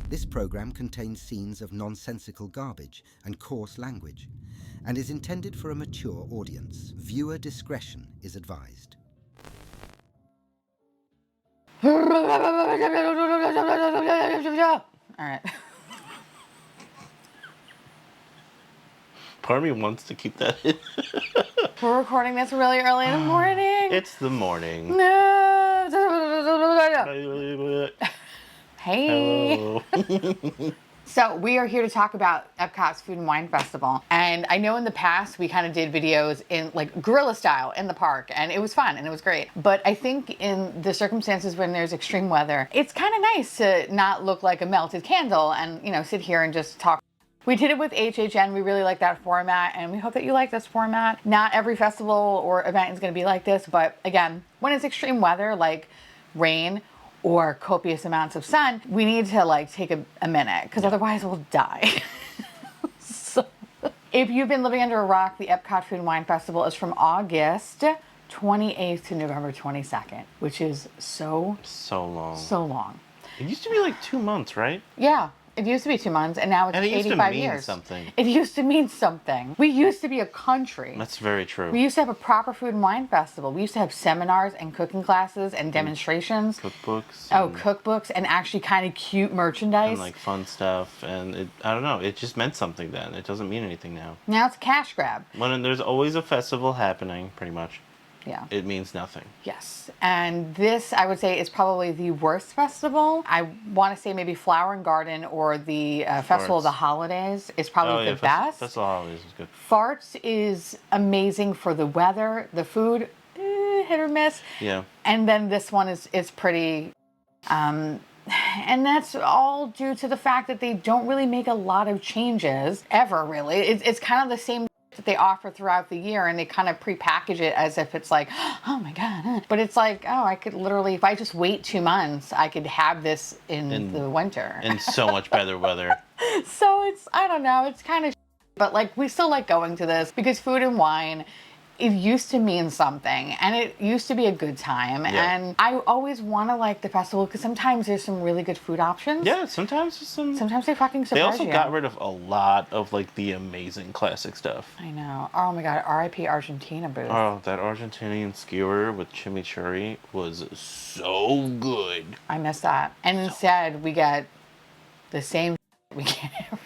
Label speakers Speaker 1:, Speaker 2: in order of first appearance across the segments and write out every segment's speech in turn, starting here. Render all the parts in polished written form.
Speaker 1: This program contains scenes of nonsensical garbage and coarse language and is intended for a mature audience. Viewer discretion is advised.
Speaker 2: All right.
Speaker 3: Part of me wants to keep that in.
Speaker 2: We're recording this really early in the morning.
Speaker 3: It's the morning.
Speaker 2: No. Hey.
Speaker 3: Hello.
Speaker 2: So we are here to talk about EPCOT's Food and Wine Festival. And I know in the past we kind of did videos in like guerrilla style in the park, and it was fun and it was great. But I think in the circumstances when there's extreme weather, it's kind of nice to not look like a melted candle and, you know, sit here and just talk. We did it with HHN. We really like that format, and we hope that you like this format. Not every festival or event is going to be like this, but again, when it's extreme weather like rain or copious amounts of sun, we need to like take a minute, because otherwise we'll die. So, if you've been living under a rock, the EPCOT Food and Wine Festival is from August 28th to November 22nd, which is so
Speaker 3: long.
Speaker 2: So long.
Speaker 3: It used to be like 2 months, right?
Speaker 2: Yeah. It used to be 2 months, and now it's 85 years.
Speaker 3: And it used to mean something.
Speaker 2: It used to mean something. We used to be a country.
Speaker 3: That's very true.
Speaker 2: We used to have a proper food and wine festival. We used to have seminars and cooking classes and demonstrations.
Speaker 3: Cookbooks.
Speaker 2: Cookbooks and actually kind of cute merchandise.
Speaker 3: And like fun stuff. And I don't know, it just meant something then. It doesn't mean anything now.
Speaker 2: Now it's a cash grab.
Speaker 3: When there's always a festival happening, pretty much.
Speaker 2: Yeah.
Speaker 3: It means nothing.
Speaker 2: Yes. And this, I would say, is probably the worst festival. I want to say maybe Flower and Garden or the Festival of the Holidays is probably the best.
Speaker 3: Festival of the Holidays is good.
Speaker 2: Farts is amazing for the weather. The food, hit or miss.
Speaker 3: Yeah.
Speaker 2: And then this one is pretty... and that's all due to the fact that they don't really make a lot of changes, ever, really. It's kind of the same that they offer throughout the year, and they kind of pre-package it as if it's like, oh my god, but it's like, oh, I could literally, if I just wait 2 months, I could have this in the winter
Speaker 3: in so much better weather.
Speaker 2: So it's, I don't know, it's kind of but like we still like going to this because food and wine, it used to mean something, and it used to be a good time.
Speaker 3: Yeah.
Speaker 2: And I always want to like the festival because sometimes there's some really good food options.
Speaker 3: Yeah, sometimes there's some.
Speaker 2: Sometimes they fucking surprise you.
Speaker 3: They also got rid of a lot of like the amazing classic stuff.
Speaker 2: I know. Oh my god, R.I.P. Argentina booth.
Speaker 3: Oh, that Argentinian skewer with chimichurri was so good.
Speaker 2: I miss that. And instead, we get the same we get every.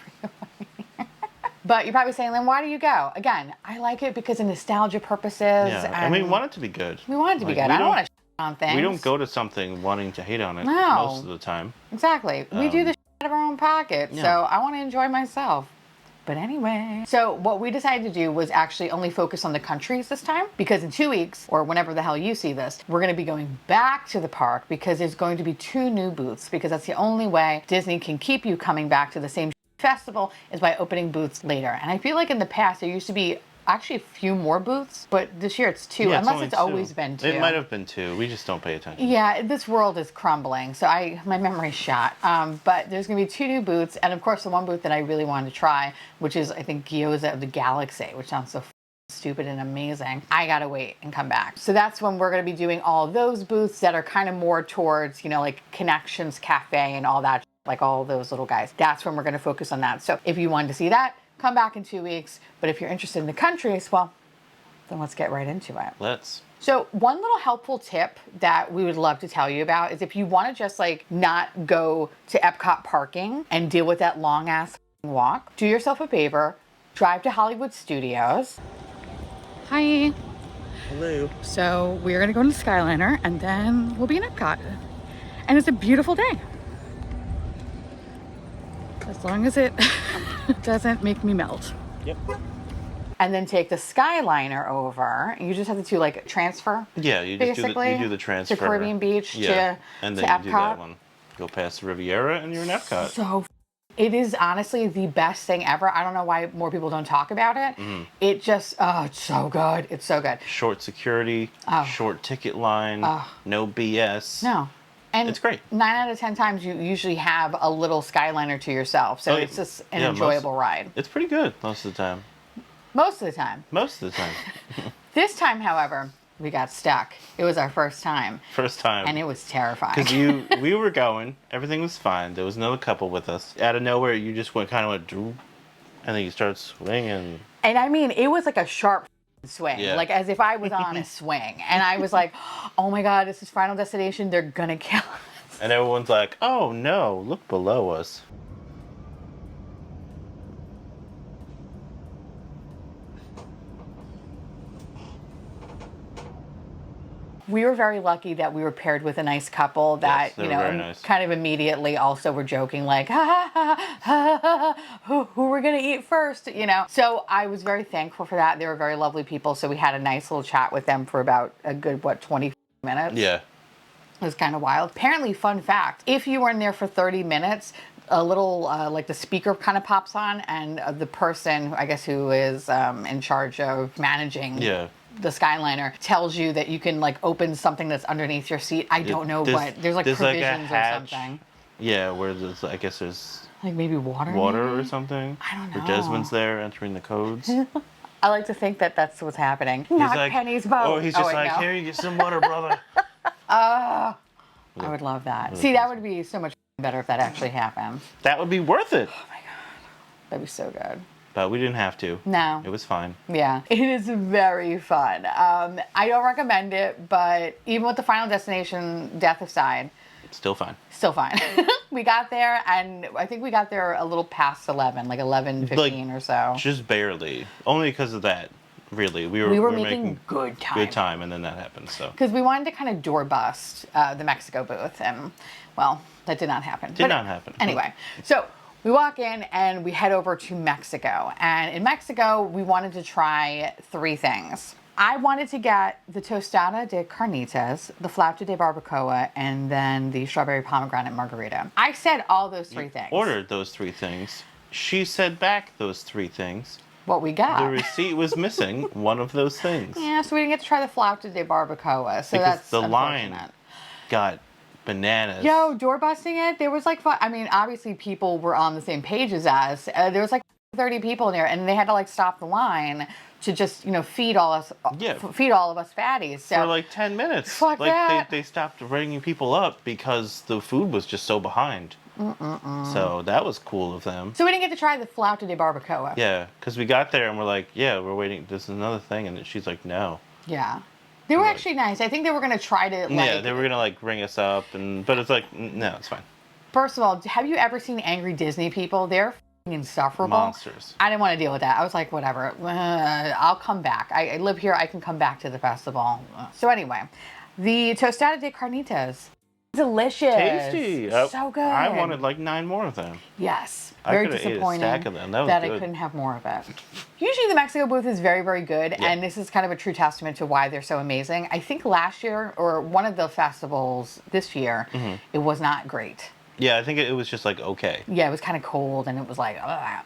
Speaker 2: But you're probably saying, then why do you go? Again, I like it because of nostalgia purposes.
Speaker 3: Yeah,
Speaker 2: and
Speaker 3: we want it to be good.
Speaker 2: We want it to be good. I don't want to on things.
Speaker 3: We don't go to something wanting to hate on it
Speaker 2: No.
Speaker 3: most of the time.
Speaker 2: Exactly. We do the out of our own pocket.
Speaker 3: Yeah.
Speaker 2: So I want to enjoy myself. But anyway. So what we decided to do was actually only focus on the countries this time, because in 2 weeks, or whenever the hell you see this, we're going to be going back to the park because there's going to be 2 new booths, because that's the only way Disney can keep you coming back to the same festival is by opening booths later. And I feel like in the past there used to be actually a few more booths, but this year it's 2, unless it's always been 2.
Speaker 3: It might have been 2. We just don't pay attention.
Speaker 2: Yeah, this world is crumbling, so my memory's shot. But there's going to be 2 new booths, and of course the one booth that I really wanted to try, which is I think Gyoza of the Galaxy, which sounds so stupid and amazing. I gotta wait and come back. So that's when we're going to be doing all of those booths that are kind of more towards, you know, like Connections Cafe and all that, like all those little guys. That's when we're going to focus on that. So if you wanted to see that, come back in 2 weeks. But if you're interested in the countries, well, then let's get right into it.
Speaker 3: Let's.
Speaker 2: So one little helpful tip that we would love to tell you about is if you want to just like not go to Epcot parking and deal with that long ass walk, do yourself a favor, drive to Hollywood Studios. Hi.
Speaker 3: Hello.
Speaker 2: So we're going to go to Skyliner, and then we'll be in Epcot. And it's a beautiful day. As long as it doesn't make me melt.
Speaker 3: Yep.
Speaker 2: And then take the Skyliner over. You just have to do like transfer.
Speaker 3: Yeah, you just do the transfer
Speaker 2: to Caribbean Beach
Speaker 3: and then
Speaker 2: to
Speaker 3: you do that one. Go past the Riviera and you're in Epcot.
Speaker 2: So it is honestly the best thing ever. I don't know why more people don't talk about it.
Speaker 3: Mm-hmm.
Speaker 2: It just, it's so good. It's so good.
Speaker 3: Short security, short ticket line, no BS.
Speaker 2: No. And
Speaker 3: it's great.
Speaker 2: 9 out of 10 times you usually have a little Skyliner to yourself. So it's just an enjoyable ride.
Speaker 3: It's pretty good most of the time.
Speaker 2: Most of the time.
Speaker 3: Most of the time.
Speaker 2: This time, however, we got stuck. It was our first time.
Speaker 3: First time.
Speaker 2: And it was terrifying.
Speaker 3: Because we were going, everything was fine. There was another couple with us. Out of nowhere, you just went droop, and then you start swinging.
Speaker 2: And I mean, it was like a sharp swing,
Speaker 3: Yeah.
Speaker 2: like as if I was on a swing. And I was like, oh my God, this is Final Destination. They're gonna kill us.
Speaker 3: And everyone's like, oh no, look below us.
Speaker 2: We were very lucky that we were paired with a nice couple that,
Speaker 3: Yes, they were very nice.
Speaker 2: kind of immediately also were joking like, ha ha ha ha, ha, who we're gonna eat first, So I was very thankful for that. They were very lovely people. So we had a nice little chat with them for about a good, 20 minutes?
Speaker 3: Yeah.
Speaker 2: It was kind of wild. Apparently, fun fact, if you were in there for 30 minutes, a little, like the speaker kind of pops on and the person, I guess, who is in charge of managing the Skyliner tells you that you can like open something that's underneath your seat. I don't know what. There's like provisions or something.
Speaker 3: Yeah, where there's, I guess there's
Speaker 2: like maybe water
Speaker 3: or something.
Speaker 2: I don't know.
Speaker 3: Or Desmond's there entering the codes.
Speaker 2: I like to think that that's what's happening. Not
Speaker 3: like,
Speaker 2: Penny's boat.
Speaker 3: Oh, he's just like, here, you get some water, brother.
Speaker 2: I would love that. See, that would be so much better if that actually happened.
Speaker 3: That would be worth it.
Speaker 2: Oh my God. That'd be so good.
Speaker 3: But we didn't have to.
Speaker 2: No.
Speaker 3: It was fine.
Speaker 2: Yeah, it is very fun. I don't recommend it, but even with the Final Destination death aside,
Speaker 3: Still fine.
Speaker 2: still fine. We got there, and I think we got there a little past 11, like 11:15 or so.
Speaker 3: Just barely. Only because of that, really. We were making
Speaker 2: good time.
Speaker 3: Good time, and then that happened, so.
Speaker 2: Because we wanted to kind of door bust the Mexico booth, and, well, that did not happen.
Speaker 3: Did not happen.
Speaker 2: Anyway, so we walk in and we head over to Mexico. And in Mexico, we wanted to try 3 things. I wanted to get the tostada de carnitas, the flauta de barbacoa, and then the strawberry pomegranate margarita. I said all those 3 things.
Speaker 3: Ordered those 3 things. She said back those 3 things.
Speaker 2: What we got.
Speaker 3: The receipt was missing one of those things.
Speaker 2: Yeah, so we didn't get to try the flauta de barbacoa. So
Speaker 3: Because
Speaker 2: that's
Speaker 3: the line
Speaker 2: unfortunate.
Speaker 3: got bananas.
Speaker 2: Yo, door busting it. There was like, I mean, obviously people were on the same page as us. There was like 30 people in there, and they had to like stop the line to just feed all of us fatties. So
Speaker 3: for like 10 minutes.
Speaker 2: Fuck
Speaker 3: like
Speaker 2: that.
Speaker 3: They stopped ringing people up because the food was just so behind. So that was cool of them.
Speaker 2: So we didn't get to try the flauta de barbacoa.
Speaker 3: Yeah, because we got there and we're like, yeah, we're waiting. This is another thing, and she's like, no.
Speaker 2: Yeah. They were actually nice. I think they were going to try to, like...
Speaker 3: Yeah, they were going to, like, ring us up, but it's like, no, it's fine.
Speaker 2: First of all, have you ever seen angry Disney people? They're f***ing insufferable.
Speaker 3: Monsters.
Speaker 2: I didn't want to deal with that. I was like, whatever. I'll come back. I live here. I can come back to the festival. So anyway, the tostada de carnitas. Delicious.
Speaker 3: Tasty.
Speaker 2: So good.
Speaker 3: I wanted, like, 9 more of them.
Speaker 2: Yes.
Speaker 3: I
Speaker 2: Very
Speaker 3: could've ate a
Speaker 2: disappointing
Speaker 3: stack of them. That was
Speaker 2: that
Speaker 3: good.
Speaker 2: I couldn't have more of it. Usually the Mexico booth is very, very good, and this is kind of a true testament to why they're so amazing. I think last year, or one of the festivals this year, it was not great.
Speaker 3: Yeah, I think it was just like, okay.
Speaker 2: Yeah, it was kind of cold, and it was like,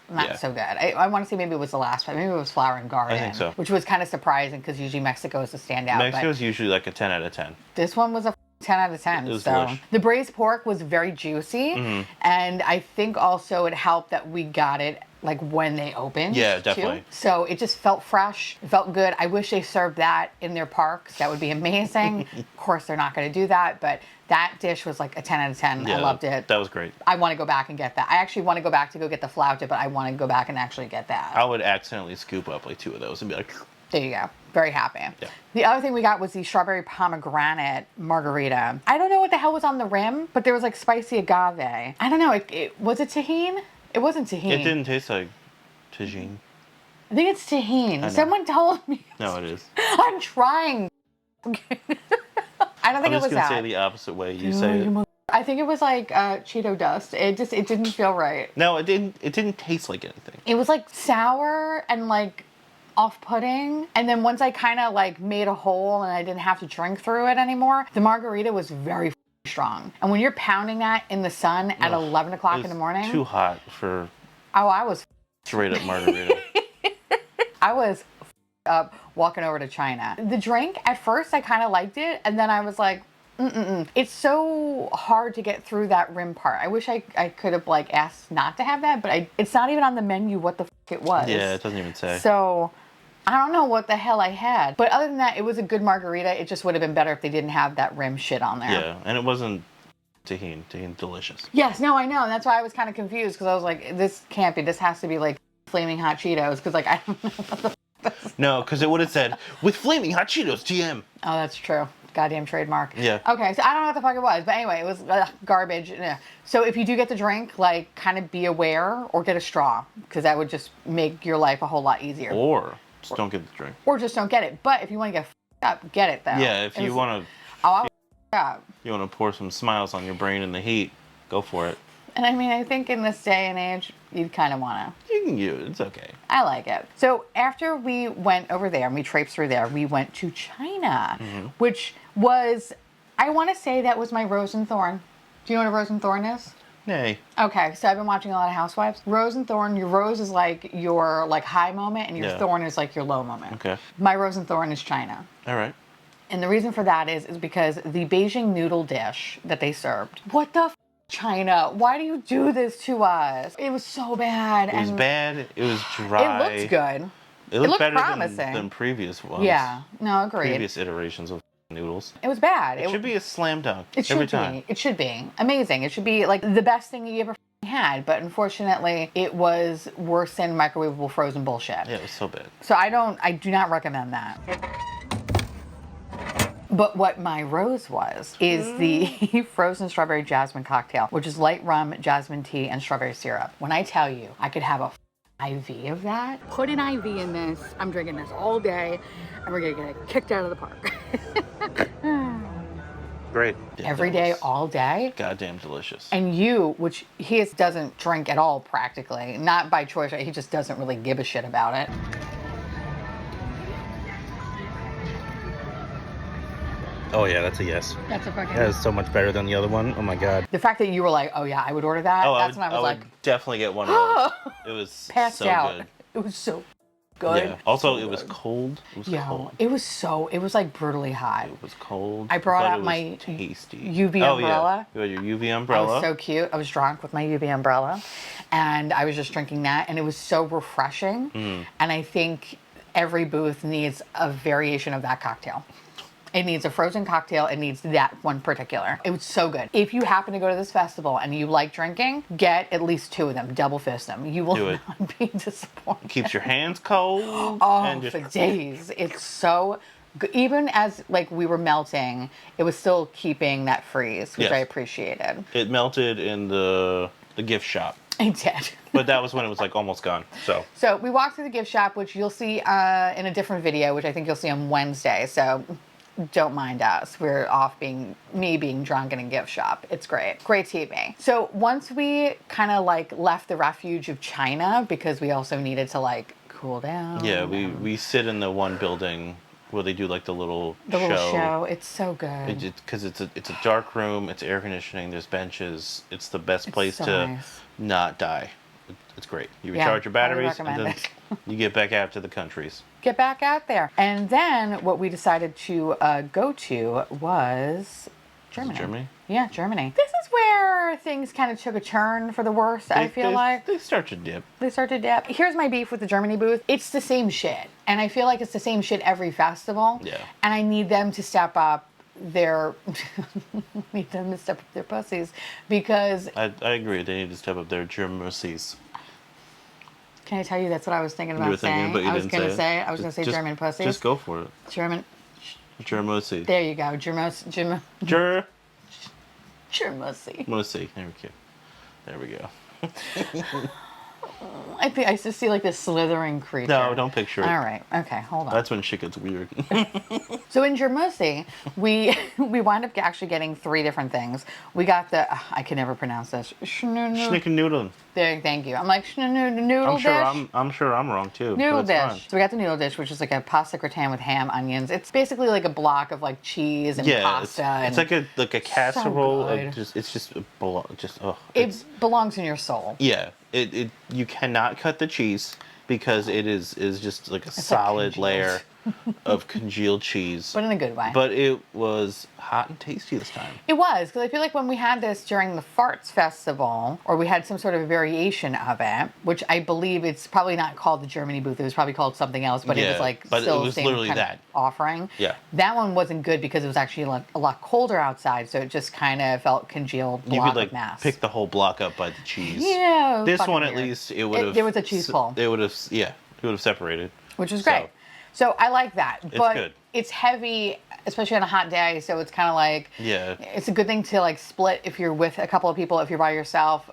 Speaker 2: not so good. I want to say maybe it was the last time. Maybe it was Flower and Garden.
Speaker 3: I think so.
Speaker 2: Which was kind of surprising, because usually Mexico is a standout.
Speaker 3: Mexico's usually like a 10 out of 10.
Speaker 2: This one was a 10 out of 10.
Speaker 3: It was
Speaker 2: so
Speaker 3: delish.
Speaker 2: the braised pork was very juicy, and I think also it helped that we got it like when they opened.
Speaker 3: Yeah, definitely.
Speaker 2: Too. So it just felt fresh. It felt good. I wish they served that in their parks. That would be amazing. Of course, they're not going to do that, but that dish was like a 10 out of 10.
Speaker 3: Yeah,
Speaker 2: I loved it.
Speaker 3: That was great.
Speaker 2: I want to go back and get that. I actually want to go back to go get the flauta, but I want to go back and actually get that.
Speaker 3: I would accidentally scoop up like 2 of those and be like,
Speaker 2: There you go. Very happy.
Speaker 3: Yeah.
Speaker 2: The other thing we got was the strawberry pomegranate margarita. I don't know what the hell was on the rim, but there was like spicy agave. I don't know. Was it tahini? It wasn't tahini.
Speaker 3: it didn't taste like tagine.
Speaker 2: I think it's tahini.
Speaker 3: know.
Speaker 2: Someone told me.
Speaker 3: No, it is.
Speaker 2: I'm trying. I don't think
Speaker 3: I'm
Speaker 2: it
Speaker 3: just
Speaker 2: was
Speaker 3: going to
Speaker 2: that.
Speaker 3: say the opposite way you say it.
Speaker 2: I think it was like Cheeto dust. It didn't feel right.
Speaker 3: No, it didn't taste like anything.
Speaker 2: It was like sour and like off-putting, and then once I kind of like made a hole and I didn't have to drink through it anymore, the margarita was very strong. And when you're pounding that in the sun at 11 o'clock in the morning,
Speaker 3: Too hot for
Speaker 2: I was
Speaker 3: straight up margarita.
Speaker 2: I was up walking over to China. The drink at first I kind of liked it, and then I was like, it's so hard to get through that rim part. I wish I could have like asked not to have that, but it's not even on the menu what the it was.
Speaker 3: Yeah, it doesn't even say.
Speaker 2: So I don't know what the hell I had. But other than that, it was a good margarita. It just would have been better if they didn't have that rim shit on there.
Speaker 3: Yeah, and it wasn't tahini. Tahini delicious.
Speaker 2: Yes, no, I know. That's why I was kind of confused because I was like, this can't be. This has to be like flaming hot Cheetos because like I don't know what the
Speaker 3: No, because it would have said, with flaming hot Cheetos, TM.
Speaker 2: Oh, that's true. Goddamn trademark.
Speaker 3: Yeah.
Speaker 2: Okay, so I don't know what the fuck it was, but anyway, it was garbage. Yeah. So if you do get the drink, like, kind of be aware or get a straw, because that would just make your life a whole lot easier.
Speaker 3: Or just don't get the drink.
Speaker 2: Or just don't get it. But if you want to get up, get it though.
Speaker 3: Yeah, if you want to.
Speaker 2: Oh, up.
Speaker 3: You want to pour some smiles on your brain in the heat, go for it.
Speaker 2: And I mean, I think in this day and age, you'd kind of want to.
Speaker 3: You can use it. It's okay.
Speaker 2: I like it. So after we went over there and we traipsed through there, we went to China, which was, I want to say that was my rose and thorn. Do you know what a rose and thorn is?
Speaker 3: Nay.
Speaker 2: Okay, so I've been watching a lot of Housewives. Rose and thorn, your rose is like your like high moment and your thorn is like your low moment.
Speaker 3: Okay.
Speaker 2: My rose and thorn is China.
Speaker 3: All right.
Speaker 2: And the reason for that is because the Beijing noodle dish that they served. What the China, why do you do this to us? It was so bad.
Speaker 3: It was bad. It was dry.
Speaker 2: It looked good.
Speaker 3: It looked better
Speaker 2: promising.
Speaker 3: than previous ones.
Speaker 2: Yeah, no, agreed.
Speaker 3: Previous iterations of noodles.
Speaker 2: It was bad.
Speaker 3: It should be a slam dunk
Speaker 2: it should
Speaker 3: every
Speaker 2: be.
Speaker 3: time.
Speaker 2: It should be amazing. It should be like the best thing you ever had. But unfortunately, it was worse than microwavable frozen bullshit.
Speaker 3: Yeah, it was so bad.
Speaker 2: So I do not recommend that. But what my rose was is the frozen strawberry jasmine cocktail, which is light rum, jasmine tea, and strawberry syrup. When I tell you, I could have a IV of that. Put an IV in this. I'm drinking this all day, and we're gonna get it kicked out of the park.
Speaker 3: Great. Yeah,
Speaker 2: Every day, all day.
Speaker 3: Goddamn delicious.
Speaker 2: And you, which he doesn't drink at all practically, not by choice, he just doesn't really give a shit about it.
Speaker 3: Oh yeah, that's a yes.
Speaker 2: That's a fucking.
Speaker 3: That is so much better than the other one. Oh my god.
Speaker 2: The fact that you were like, oh yeah, I would order that.
Speaker 3: Oh,
Speaker 2: that's when I was like,
Speaker 3: would definitely get one of those. It was
Speaker 2: passed
Speaker 3: so
Speaker 2: out.
Speaker 3: good.
Speaker 2: It was so good.
Speaker 3: Yeah. Also,
Speaker 2: So
Speaker 3: it was
Speaker 2: good.
Speaker 3: cold. It was cold.
Speaker 2: It was like brutally hot.
Speaker 3: It was cold.
Speaker 2: I brought
Speaker 3: but
Speaker 2: out
Speaker 3: it was
Speaker 2: my
Speaker 3: tasty.
Speaker 2: UV umbrella.
Speaker 3: Yeah. You had your UV
Speaker 2: I
Speaker 3: umbrella.
Speaker 2: was so cute. I was drunk with my UV umbrella, and I was just drinking that, and it was so refreshing. And I think every booth needs a variation of that cocktail. It needs a frozen cocktail. It needs that one particular. It was so good. If you happen to go to this festival and you like drinking, get at least 2 of them. Double fist them. You will not be disappointed.
Speaker 3: Keeps your hands cold.
Speaker 2: Oh,
Speaker 3: and just...
Speaker 2: for days. It's so good. Even as like we were melting, it was still keeping that freeze, which I appreciated.
Speaker 3: It melted in the gift shop.
Speaker 2: It did.
Speaker 3: But that was when it was like almost gone.
Speaker 2: So we walked through the gift shop, which you'll see in a different video, which I think you'll see on Wednesday. So don't mind us. We're off me being drunk in a gift shop. It's great. Great TV. So once we kind of like left the refuge of China, because we also needed to like cool down.
Speaker 3: Yeah, we sit in the one building where they do like the little
Speaker 2: show. It's so good.
Speaker 3: Because it's a dark room. It's air conditioning. There's benches. It's the best place
Speaker 2: so
Speaker 3: to
Speaker 2: nice.
Speaker 3: not die. It's great. You recharge your batteries and then
Speaker 2: it.
Speaker 3: you get back out to the countries.
Speaker 2: Get back out there. And then what we decided to go to was Germany.
Speaker 3: Germany?
Speaker 2: Yeah, Germany. This is where things kind of took a turn for the worse, I feel like.
Speaker 3: They start to dip.
Speaker 2: They start to dip. Here's my beef with the Germany booth. It's the same shit. And I feel like it's the same shit every festival.
Speaker 3: Yeah.
Speaker 2: And I need them to step up their pussies because
Speaker 3: I agree. They need to step up their Germosies.
Speaker 2: can I tell you that's what I was thinking about
Speaker 3: You were thinking,
Speaker 2: saying?
Speaker 3: but you
Speaker 2: I was
Speaker 3: didn't
Speaker 2: gonna
Speaker 3: say
Speaker 2: say
Speaker 3: it.
Speaker 2: I was gonna say
Speaker 3: Just-
Speaker 2: German pussies.
Speaker 3: Just go for it.
Speaker 2: German.
Speaker 3: Germosi.
Speaker 2: There you go. Germosi.
Speaker 3: Germosi. There we go.
Speaker 2: I used to see like this slithering creature.
Speaker 3: No, don't picture it.
Speaker 2: All right. Okay, hold on.
Speaker 3: That's when shit gets weird.
Speaker 2: So in Germosi, we wound up actually getting 3 different things. We got the I can never pronounce this.
Speaker 3: Schnickennoodle.
Speaker 2: There, thank you. I'm like noodle dish.
Speaker 3: I'm sure I'm wrong too.
Speaker 2: Noodle
Speaker 3: but it's
Speaker 2: dish.
Speaker 3: fine.
Speaker 2: So we got the noodle dish, which is like a pasta gratin with ham, onions. It's basically like a block of like cheese and pasta.
Speaker 3: It's like a casserole.
Speaker 2: good.
Speaker 3: Of
Speaker 2: It belongs in your soul.
Speaker 3: Yeah. It you cannot cut the cheese because it is just like a solid
Speaker 2: pinch of
Speaker 3: layer. of congealed cheese.
Speaker 2: But in a good way.
Speaker 3: But it was hot and tasty this time.
Speaker 2: It was, because I feel like when we had this during the Farts Festival, or we had some sort of variation of it, which I believe it's probably not called the Germany booth, it was probably called something else, but it was like still the same kind of offering.
Speaker 3: Yeah.
Speaker 2: That one wasn't good because it was actually like a lot colder outside, so it just kind of felt congealed block
Speaker 3: you could like
Speaker 2: of mass.
Speaker 3: pick the whole block up by the cheese.
Speaker 2: Yeah.
Speaker 3: This one at
Speaker 2: weird.
Speaker 3: least it would have.
Speaker 2: There was a cheese pull.
Speaker 3: It would have, yeah, it would have separated.
Speaker 2: Which was great. So I like that, but
Speaker 3: good.
Speaker 2: It's heavy, especially on a hot day. So it's kind of like,
Speaker 3: yeah,
Speaker 2: it's a good thing to like split if you're with a couple of people. If you're by yourself,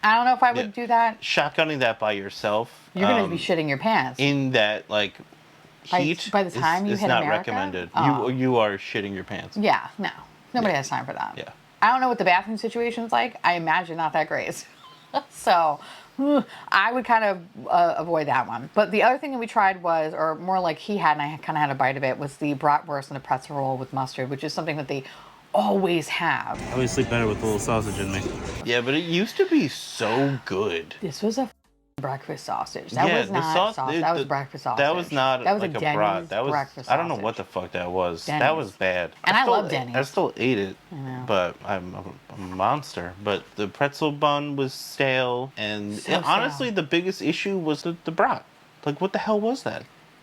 Speaker 2: I don't know if I would do that.
Speaker 3: Shotgunning that by yourself,
Speaker 2: you're gonna be shitting your pants
Speaker 3: in that like heat.
Speaker 2: By the time you hit
Speaker 3: it's not
Speaker 2: America?
Speaker 3: recommended.
Speaker 2: Oh.
Speaker 3: You are shitting your pants.
Speaker 2: Yeah, no, nobody has time for that.
Speaker 3: Yeah,
Speaker 2: I don't know what the bathroom situation's like. I imagine not that great. So I would kind of avoid that one. But the other thing that we tried was, or more like he had, and I kind of had a bite of it, was the bratwurst and the pretzel roll with mustard, which is something that they always have.
Speaker 4: I always sleep better with a little sausage in me.
Speaker 3: Yeah, but it used to be so good.
Speaker 2: This was a breakfast sausage. That was not sausage. That was breakfast sausage.
Speaker 3: That was not
Speaker 2: that was
Speaker 3: like
Speaker 2: a
Speaker 3: a brat. That was
Speaker 2: breakfast
Speaker 3: I don't know
Speaker 2: sausage.
Speaker 3: what the fuck that was.
Speaker 2: Denny's.
Speaker 3: That was bad.
Speaker 2: And I love Denny's.
Speaker 3: I still ate it,
Speaker 2: I know.
Speaker 3: but I'm a monster. But the pretzel bun was stale, and honestly, the biggest issue was the brat. Like, what the hell was that?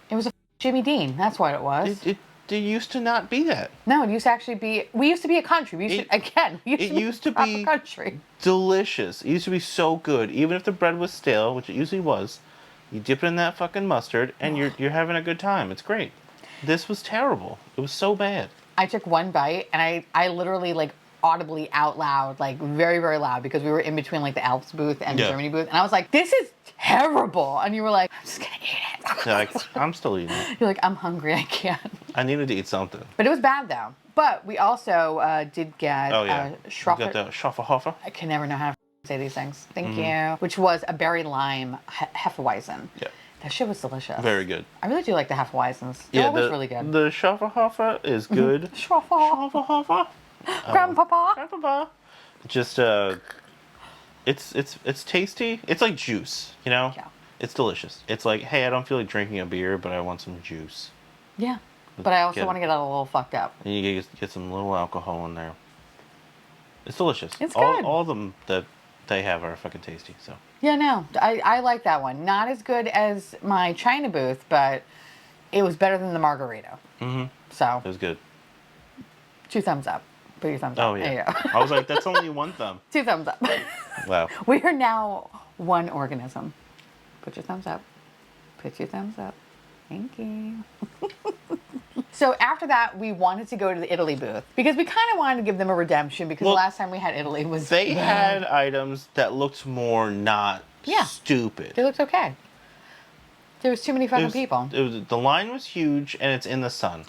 Speaker 2: It was a Jimmy Dean. That's what it was.
Speaker 3: It used to not be that.
Speaker 2: No, it used to actually be. We used to be a country. We used to be a country.
Speaker 3: Delicious. It used to be so good. Even if the bread was stale, which it usually was, you dip it in that fucking mustard, and you're having a good time. It's great. This was terrible. It was so bad.
Speaker 2: I took one bite, and I literally like audibly out loud, like very, very loud, because we were in between like the Alps booth and the Germany booth, and I was like, "This is terrible," and you were like, "I'm just gonna eat it."
Speaker 3: Yeah, I'm still eating it.
Speaker 2: You're like, "I'm hungry. I can't."
Speaker 3: I needed to eat something.
Speaker 2: But it was bad though. But we also did get
Speaker 3: Schroeffer. We got the Schroeffer.
Speaker 2: I can never know how to say these things. Thank you. Which was a berry lime Hefeweizen.
Speaker 3: Yeah.
Speaker 2: That shit was delicious.
Speaker 3: Very good.
Speaker 2: I really do like the Hefeweizens. They're always really good.
Speaker 3: The Schroeffer is good.
Speaker 2: Schroeffer. Grandpapa.
Speaker 3: Grandpapa. Just it's tasty. It's like juice, you know?
Speaker 2: Yeah.
Speaker 3: It's delicious. It's like, hey, I don't feel like drinking a beer, but I want some juice.
Speaker 2: Yeah. But I also want to get a little fucked up.
Speaker 3: And you get some little alcohol in there. It's delicious.
Speaker 2: It's good.
Speaker 3: All of them that they have are fucking tasty. So.
Speaker 2: Yeah, no, I like that one. Not as good as my China booth, but it was better than the margarita.
Speaker 3: Mm-hmm.
Speaker 2: So.
Speaker 3: It was good.
Speaker 2: 2 thumbs up. Put your thumbs up.
Speaker 3: Oh, yeah.
Speaker 2: There you go.
Speaker 3: I was like, that's only 1 thumb.
Speaker 2: 2 thumbs up.
Speaker 3: Wow.
Speaker 2: We are now one organism. Put your thumbs up. Put your thumbs up. Thank you. So after that, we wanted to go to the Italy booth because we kind of wanted to give them a redemption because the last time we had Italy was
Speaker 3: They had items that looked more not stupid.
Speaker 2: They looked okay. There was too many fucking people.
Speaker 3: The line was huge and it's in the sun.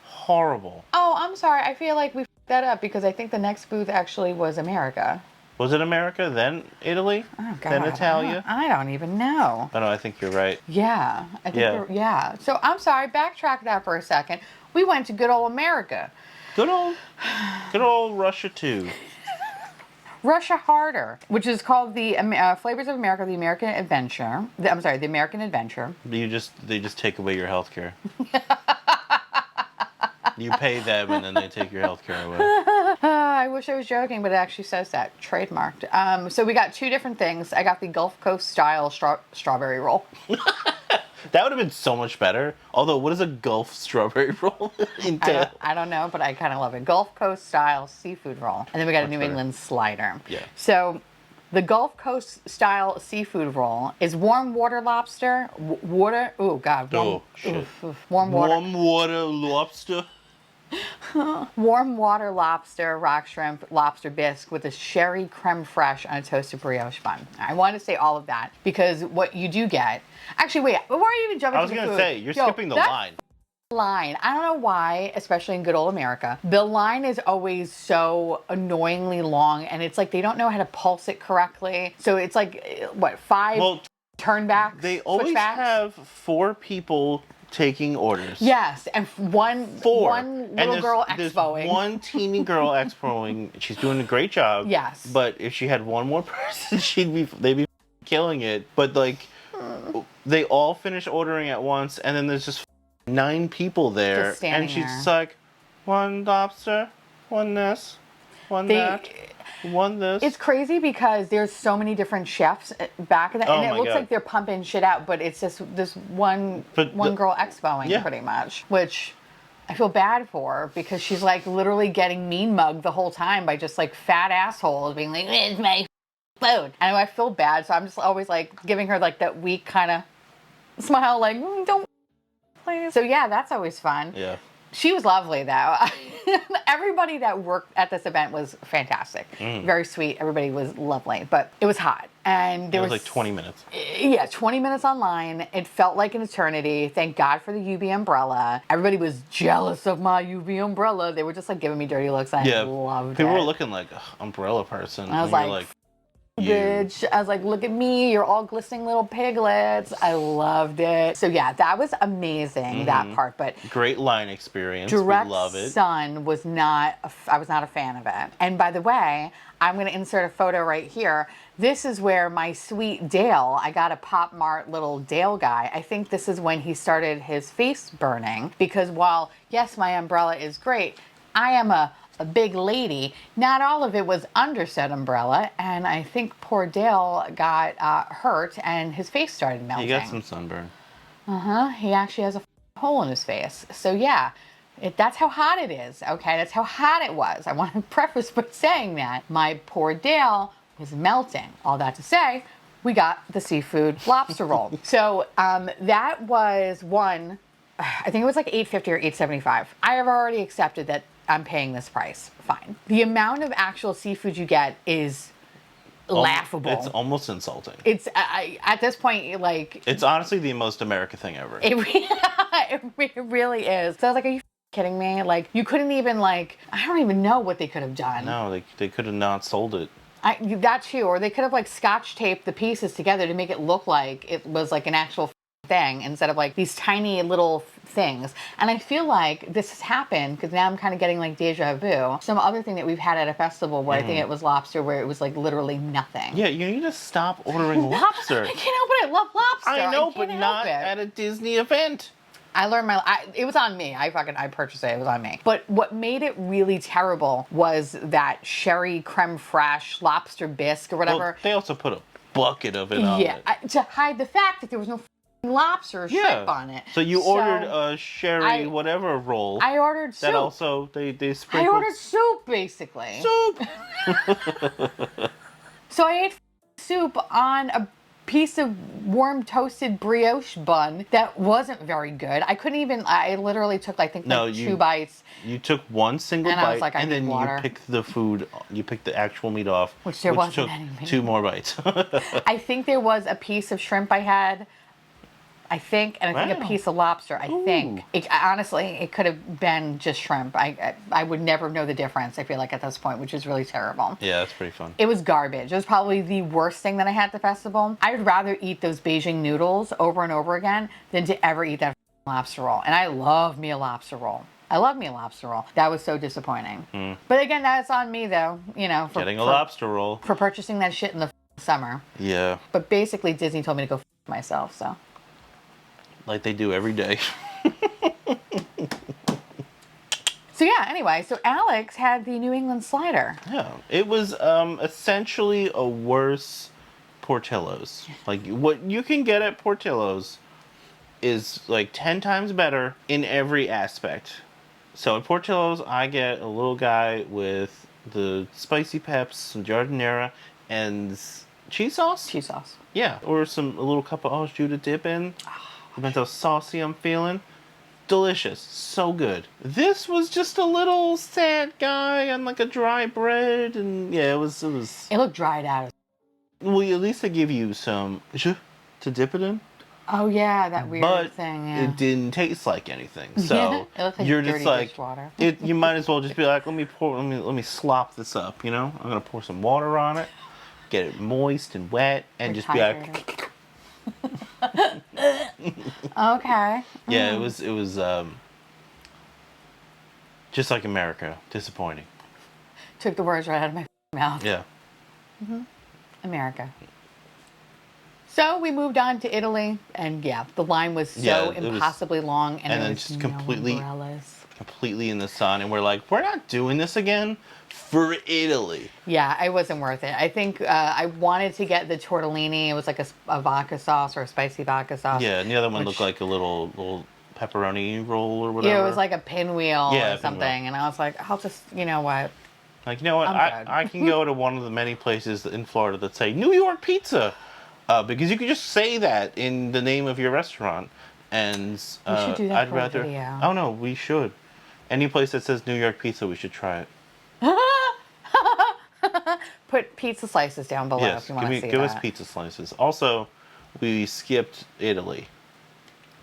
Speaker 3: Horrible.
Speaker 2: Oh, I'm sorry. I feel like we fucked that up because I think the next booth actually was America.
Speaker 3: Was it America, then Italy,
Speaker 2: oh, God,
Speaker 3: then Italia?
Speaker 2: I don't even know.
Speaker 3: Oh, no, I think you're right.
Speaker 2: Yeah. I think yeah. So I'm sorry. Backtrack that for a second. We went to good old America.
Speaker 3: Good old Russia too.
Speaker 2: Russia Harder, which is called the Flavors of America, the American Adventure. The American Adventure.
Speaker 3: They just take away your health care. You pay them and then they take your health care away.
Speaker 2: I wish I was joking, but it actually says that. Trademarked. So we got 2 different things. I got the Gulf Coast style strawberry roll.
Speaker 3: That would have been so much better. Although, what does a Gulf strawberry roll entail?
Speaker 2: I don't know, but I kind of love it. Gulf Coast style seafood roll. And then we got a New England slider.
Speaker 3: Yeah.
Speaker 2: So the Gulf Coast style seafood roll is warm water lobster, water. Oh, God.
Speaker 3: Oh, shit.
Speaker 2: Warm water.
Speaker 3: Warm water lobster.
Speaker 2: Warm water lobster, rock shrimp, lobster bisque with a sherry creme fraiche on a toasted brioche bun. I wanted to say all of that because what you do get... Actually, wait, before I even jump into the food...
Speaker 3: I was going to say, you're skipping the line.
Speaker 2: Line. I don't know why, especially in good old America, the line is always so annoyingly long and it's like they don't know how to pulse it correctly. So it's like, what, 5 turnbacks?
Speaker 3: They always have 4 people taking orders.
Speaker 2: Yes, and one little girl expoing.
Speaker 3: One teeny girl expoing. She's doing a great job.
Speaker 2: Yes.
Speaker 3: But if she had one more person, they'd be killing it. But like, they all finish ordering at once, and then there's just 9 people there,
Speaker 2: Just standing
Speaker 3: and she's
Speaker 2: there.
Speaker 3: just like, 1 lobster, 1 this, 1 that, 1 this.
Speaker 2: It's crazy because there's so many different chefs back in the, and
Speaker 3: Oh
Speaker 2: it
Speaker 3: my
Speaker 2: looks
Speaker 3: God.
Speaker 2: like they're pumping shit out, but it's just this one girl expoing
Speaker 3: Yeah.
Speaker 2: pretty much, which I feel bad for her because she's like literally getting mean mugged the whole time by just like fat assholes being like, "It's my food," and I feel bad, so I'm just always like giving her like that weak kind of smile, like, don't please. So yeah, that's always fun.
Speaker 3: Yeah.
Speaker 2: She was lovely, though. Everybody that worked at this event was fantastic. Very sweet. Everybody was lovely, but it was hot. And there
Speaker 3: It was like 20 minutes.
Speaker 2: Yeah, 20 minutes online. It felt like an eternity. Thank God for the UV umbrella. Everybody was jealous of my UV umbrella. They were just like giving me dirty looks. I loved it.
Speaker 3: People were looking like, "Ugh, umbrella person."
Speaker 2: I was
Speaker 3: and you're
Speaker 2: like, bitch. I was like, look at me. You're all glistening little piglets. I loved it. So yeah, that was amazing, that part. But
Speaker 3: great line experience.
Speaker 2: Direct
Speaker 3: we love it.
Speaker 2: Sun was not, I was not a fan of it. And by the way, I'm going to insert a photo right here. This is where my sweet Dale, I got a Pop Mart little Dale guy. I think this is when he started his face burning because while, yes, my umbrella is great, I am a big lady. Not all of it was under said umbrella, and I think poor Dale got hurt and his face started melting.
Speaker 3: He got some sunburn.
Speaker 2: He actually has a hole in his face. So yeah, that's how hot it is, okay? That's how hot it was. I want to preface by saying that. My poor Dale was melting. All that to say, we got the seafood lobster roll. So that was one, I think it was like $8.50 or $8.75. I have already accepted that I'm paying this price. Fine. The amount of actual seafood you get is laughable.
Speaker 3: It's almost insulting.
Speaker 2: It's at this point, like,
Speaker 3: It's honestly the most American thing ever.
Speaker 2: it really is. So I was like, are you kidding me? Like, you couldn't even, like, I don't even know what they could have done.
Speaker 3: No, they could have not sold it.
Speaker 2: That too, or they could have like scotch taped the pieces together to make it look like it was like an actual thing instead of like these tiny little things. And I feel like this has happened because now I'm kind of getting like deja vu. Some other thing that we've had at a festival where I think it was lobster where it was like literally nothing.
Speaker 3: Yeah, you need to stop ordering lobster.
Speaker 2: I can't help it. I love lobster.
Speaker 3: I know, but
Speaker 2: can't
Speaker 3: not
Speaker 2: help it.
Speaker 3: at a Disney event.
Speaker 2: I learned it was on me. I purchased it. It was on me. But what made it really terrible was that sherry creme fraiche lobster bisque or whatever.
Speaker 3: Well, they also put a bucket of it on it.
Speaker 2: To hide the fact that there was no lobster or shrimp on it.
Speaker 3: So you ordered a sherry whatever roll.
Speaker 2: I ordered soup.
Speaker 3: That also, they sprinkled.
Speaker 2: I ordered soup, basically.
Speaker 3: Soup!
Speaker 2: So I ate soup on a piece of warm toasted brioche bun that wasn't very good. I literally took like 2 bites.
Speaker 3: You took one single
Speaker 2: And
Speaker 3: bite
Speaker 2: I was like, I
Speaker 3: and
Speaker 2: need
Speaker 3: then
Speaker 2: water.
Speaker 3: you picked the actual meat off.
Speaker 2: Which there wasn't
Speaker 3: took
Speaker 2: any meat.
Speaker 3: 2 more bites.
Speaker 2: I think there was a piece of shrimp I had. I think a piece of lobster. I think. Honestly, it could have been just shrimp. I would never know the difference, I feel like, at this point, which is really terrible.
Speaker 3: Yeah, that's pretty fun.
Speaker 2: It was garbage. It was probably the worst thing that I had at the festival. I would rather eat those Beijing noodles over and over again than to ever eat that lobster roll. And I love me a lobster roll. That was so disappointing. But again, that's on me, though, for
Speaker 3: Getting a lobster roll.
Speaker 2: For purchasing that shit in the summer.
Speaker 3: Yeah.
Speaker 2: But basically, Disney told me to go myself, so.
Speaker 3: Like they do every day.
Speaker 2: So yeah, anyway, so Alex had the New England slider.
Speaker 3: Yeah. It was essentially a worse Portillo's. Like what you can get at Portillo's is like 10 times better in every aspect. So at Portillo's, I get a little guy with the spicy peps, some jardinera, and cheese sauce.
Speaker 2: Cheese sauce.
Speaker 3: Yeah, or a little cup of au jus to dip in. Depends how saucy I'm feeling. Delicious. So good. This was just a little sad guy on like a dry bread, and yeah, it was.
Speaker 2: It looked dried out.
Speaker 3: Well, at least they give you some jus to dip it in.
Speaker 2: Oh yeah, that weird thing. Yeah.
Speaker 3: It didn't taste like anything. So
Speaker 2: it looked like
Speaker 3: you're
Speaker 2: dirty
Speaker 3: just like
Speaker 2: dishwater.
Speaker 3: You might as well just be like, let me slop this up. I'm gonna pour some water on it, get it moist and wet, and just be like.
Speaker 2: Okay.
Speaker 3: Yeah, it was just like America. Disappointing.
Speaker 2: Took the words right out of my mouth.
Speaker 3: Yeah.
Speaker 2: America. So we moved on to Italy, and yeah, the line was so impossibly long, and
Speaker 3: then
Speaker 2: there was
Speaker 3: just
Speaker 2: no
Speaker 3: completely in the sun, and we're like, we're not doing this again for Italy.
Speaker 2: Yeah, it wasn't worth it. I think I wanted to get the tortellini. It was like a vodka sauce or a spicy vodka sauce.
Speaker 3: Yeah, and the other one looked like a little pepperoni roll or whatever.
Speaker 2: Yeah, it was like a pinwheel or something,
Speaker 3: pinwheel.
Speaker 2: and I was like, I'll just, you know what?
Speaker 3: Like, you know what? I can go to one of the many places in Florida that say New York pizza, because you can just say that in the name of your restaurant, and
Speaker 2: We should do that
Speaker 3: I'd
Speaker 2: for a
Speaker 3: rather.
Speaker 2: video.
Speaker 3: Oh no, we should. Any place that says New York pizza, we should try it.
Speaker 2: Put pizza slices down below if you want to see
Speaker 3: give us
Speaker 2: that.
Speaker 3: pizza slices. Also, we skipped Italy.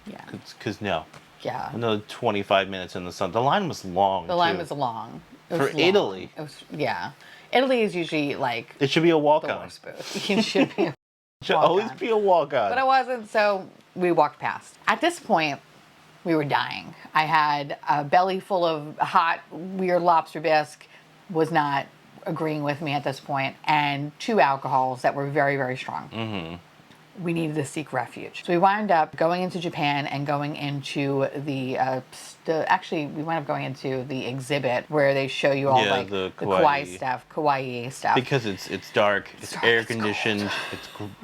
Speaker 2: Yeah.
Speaker 3: Because no.
Speaker 2: Yeah.
Speaker 3: Another 25 minutes in the sun. The line was long.
Speaker 2: The line was long. It was
Speaker 3: For
Speaker 2: long.
Speaker 3: Italy.
Speaker 2: It was, yeah. Italy is usually like
Speaker 3: It should be a
Speaker 2: the
Speaker 3: walk-on.
Speaker 2: worst booth. It should be a
Speaker 3: It should always be a walk-on.
Speaker 2: But it wasn't, so we walked past. At this point, we were dying. I had a belly full of hot, weird lobster bisque, was not agreeing with me at this point, and 2 alcohols that were very, very strong.
Speaker 3: Mm-hmm.
Speaker 2: We needed to seek refuge. So we wound up going into Japan and going into we wound up going into the exhibit where they show you all like the kawaii stuff.
Speaker 3: Because it's dark, it's
Speaker 2: dark,
Speaker 3: air
Speaker 2: it's
Speaker 3: conditioned,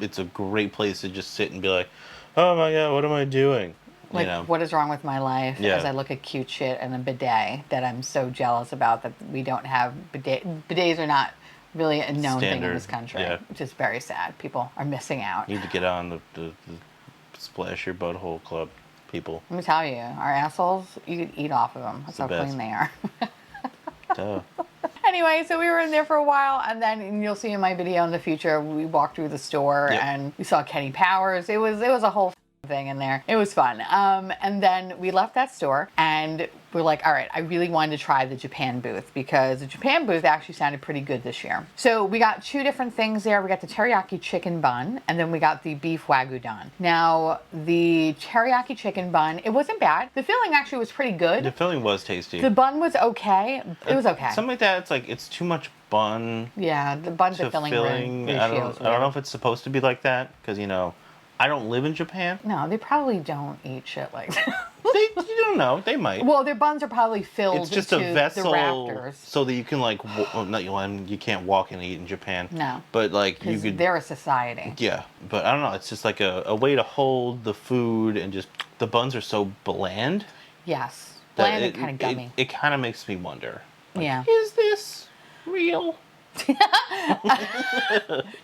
Speaker 3: it's a great place to just sit and be like, oh my god, what am I doing?
Speaker 2: Like, what is wrong with my life as I look at cute shit and a bidet that I'm so jealous about that we don't have bidets are not really a known thing in this country, which is very sad. People are missing out.
Speaker 3: You need to get on the Splash Your Butthole Club, people.
Speaker 2: Let me tell you, our assholes, you could eat off of them. That's how clean they are.
Speaker 3: Duh.
Speaker 2: Anyway, so we were in there for a while, and then you'll see in my video in the future, we walked through the store and we saw Kenny Powers. It was a whole thing in there. It was fun. And then we left that store and we're like, all right, I really wanted to try the Japan booth because the Japan booth actually sounded pretty good this year. So we got 2 different things there. We got the teriyaki chicken bun and then we got the beef wagyu don. Now, the teriyaki chicken bun, it wasn't bad. The filling actually was pretty good.
Speaker 3: The filling was tasty.
Speaker 2: The bun was okay. It was okay.
Speaker 3: Something like that, it's like, it's too much bun.
Speaker 2: Yeah, the bun to filling ratio.
Speaker 3: I don't know if it's supposed to be like that because, I don't live in Japan.
Speaker 2: No, they probably don't eat shit like that.
Speaker 3: You don't know. They might.
Speaker 2: Well, their buns are probably filled
Speaker 3: It's just
Speaker 2: to
Speaker 3: a vessel
Speaker 2: the rafters.
Speaker 3: so that you can you can't walk and eat in Japan.
Speaker 2: No.
Speaker 3: But like you could.
Speaker 2: They're a society.
Speaker 3: Yeah, but I don't know. It's just like a way to hold the food and just the buns are so bland.
Speaker 2: Yes, bland and kind of gummy.
Speaker 3: It kind of makes me wonder. Like,
Speaker 2: yeah.
Speaker 3: Is this real?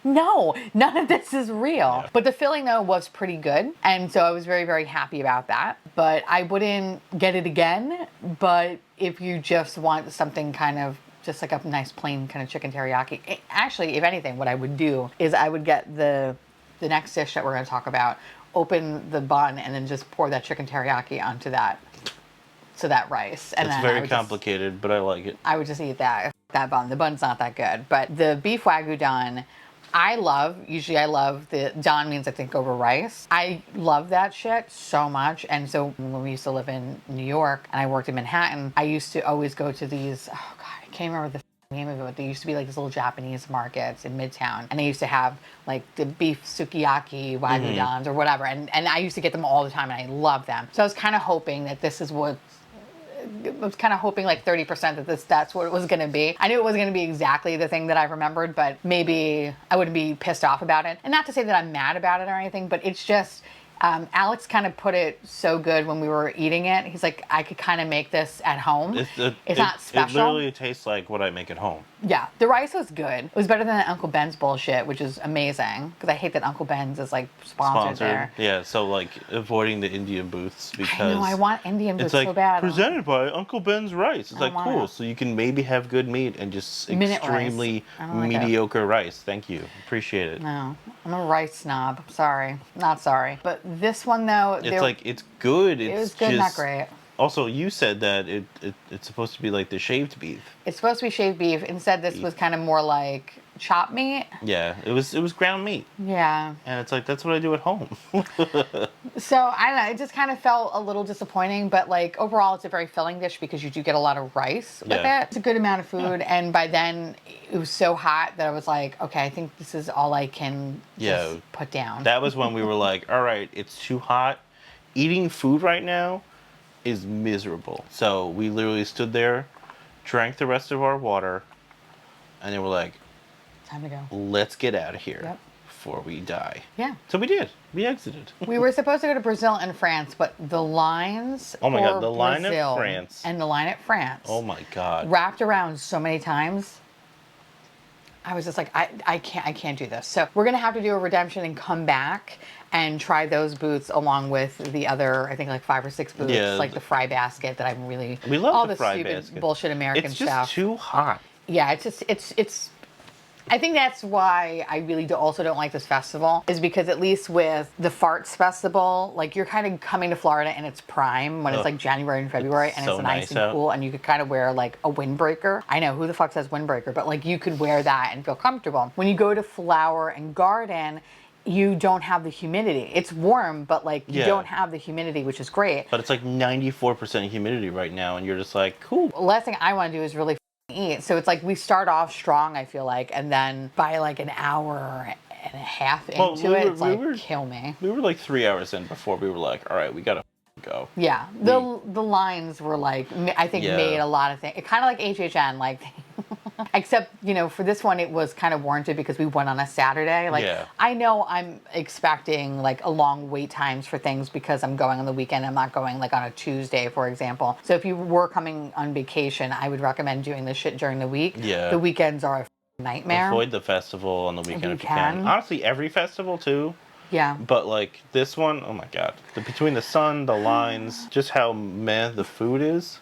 Speaker 2: No, none of this is real. Yeah. But the filling though was pretty good. And so I was very, very happy about that. But I wouldn't get it again. But if you just want something kind of just like a nice plain kind of chicken teriyaki, actually, if anything, what I would do is I would get the next dish that we're going to talk about, open the bun and then just pour that chicken teriyaki onto that. So that rice. And
Speaker 3: it's very complicated, but I like it.
Speaker 2: I would just eat that bun. The bun's not that good. But the beef wagyu don, usually I love the don means I think over rice. I love that shit so much. And so when we used to live in New York and I worked in Manhattan, I used to always go to these, oh God, I can't remember the name of it, but they used to be like these little Japanese markets in Midtown. And they used to have like the beef sukiyaki, wagyu dons or whatever. And I used to get them all the time and I love them. So I was kind of hoping that this is what I was kind of hoping like 30% that that's what it was going to be. I knew it wasn't going to be exactly the thing that I remembered, but maybe I wouldn't be pissed off about it. And not to say that I'm mad about it or anything, but it's just, Alex kind of put it so good when we were eating it. He's like, I could kind of make this at home. It's not special.
Speaker 3: It literally tastes like what I make at home.
Speaker 2: Yeah, the rice was good. It was better than Uncle Ben's bullshit, which is amazing because I hate that Uncle Ben's is like sponsored there.
Speaker 3: Yeah, so like avoiding the Indian booths because
Speaker 2: I want Indian booths
Speaker 3: like,
Speaker 2: so bad.
Speaker 3: Presented by Uncle Ben's Rice. It's like cool, so you can maybe have good meat and just extremely mediocre rice. Thank you, appreciate it.
Speaker 2: No, I'm a rice snob. Sorry, not sorry. But this one though,
Speaker 3: it's good.
Speaker 2: It was good, not great.
Speaker 3: Also, you said that it's supposed to be like the shaved beef.
Speaker 2: It's supposed to be shaved beef. Instead, this was kind of more like chopped meat.
Speaker 3: Yeah, it was ground meat.
Speaker 2: Yeah.
Speaker 3: And it's like, that's what I do at home.
Speaker 2: So I don't know, it just kind of felt a little disappointing, but like overall it's a very filling dish because you do get a lot of rice with it. It's a good amount of food, and by then it was so hot that I was like, okay, I think this is all I can just put down.
Speaker 3: That was when we were like, all right, it's too hot. Eating food right now is miserable. So we literally stood there, drank the rest of our water, and then we're like,
Speaker 2: time to go.
Speaker 3: Let's get out of here.
Speaker 2: Yep.
Speaker 3: Before we die.
Speaker 2: Yeah.
Speaker 3: So we did. We exited.
Speaker 2: We were supposed to go to Brazil and France, but the lines
Speaker 3: oh my
Speaker 2: for
Speaker 3: God, the line at
Speaker 2: Brazil
Speaker 3: France.
Speaker 2: and the line at France.
Speaker 3: Oh my God.
Speaker 2: Wrapped around so many times. I was just like, I can't do this. So we're gonna have to do a redemption and come back and try those booths along with the other, I think like 5 or 6 booths, like the fry basket that I'm really,
Speaker 3: we love
Speaker 2: all
Speaker 3: the
Speaker 2: the
Speaker 3: fry
Speaker 2: stupid
Speaker 3: basket.
Speaker 2: bullshit American
Speaker 3: stuff.
Speaker 2: stuff.
Speaker 3: It's just too hot.
Speaker 2: Yeah, it's I think that's why I really also don't like this festival, is because at least with the Farts Festival, like you're kind of coming to Florida in its prime when it's like January and February and
Speaker 3: so
Speaker 2: it's nice and
Speaker 3: out.
Speaker 2: cool, and you could kind of wear like a windbreaker. I know, who the fuck says windbreaker, but like you could wear that and feel comfortable. When you go to Flower and Garden, you don't have the humidity. It's warm, but like you don't have the humidity, which is great.
Speaker 3: But it's like 94% humidity right now, and you're just like, cool.
Speaker 2: The last thing I want to do is really eat. So it's like we start off strong, I feel like, and then by like an hour and a half into it, it's like, kill me.
Speaker 3: We were like 3 hours in before we were like, all right, we gotta go.
Speaker 2: Yeah, the lines were like, I think made a lot of things. It kind of like HHN, like, except, you know, for this one it was kind of warranted because we went on a Saturday. Like, I know I'm expecting like a long wait times for things because I'm going on the weekend. I'm not going like on a Tuesday, for example. So if you were coming on vacation, I would recommend doing this shit during the week.
Speaker 3: Yeah.
Speaker 2: The weekends are a nightmare.
Speaker 3: Avoid the festival on the weekend if you can. Honestly, every festival too.
Speaker 2: Yeah.
Speaker 3: But like this one, oh my God. Between the sun, the lines, just how meh the food is.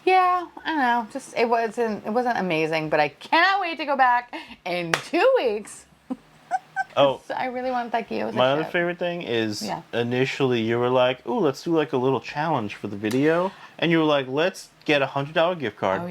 Speaker 2: Yeah, I don't know. Just it wasn't amazing, but I cannot wait to go back in 2 weeks.
Speaker 3: Oh,
Speaker 2: I really want to thank you.
Speaker 3: My other favorite thing is initially you were like, "Ooh, let's do like a little challenge for the video," and you were like, "Let's get $100 gift card,"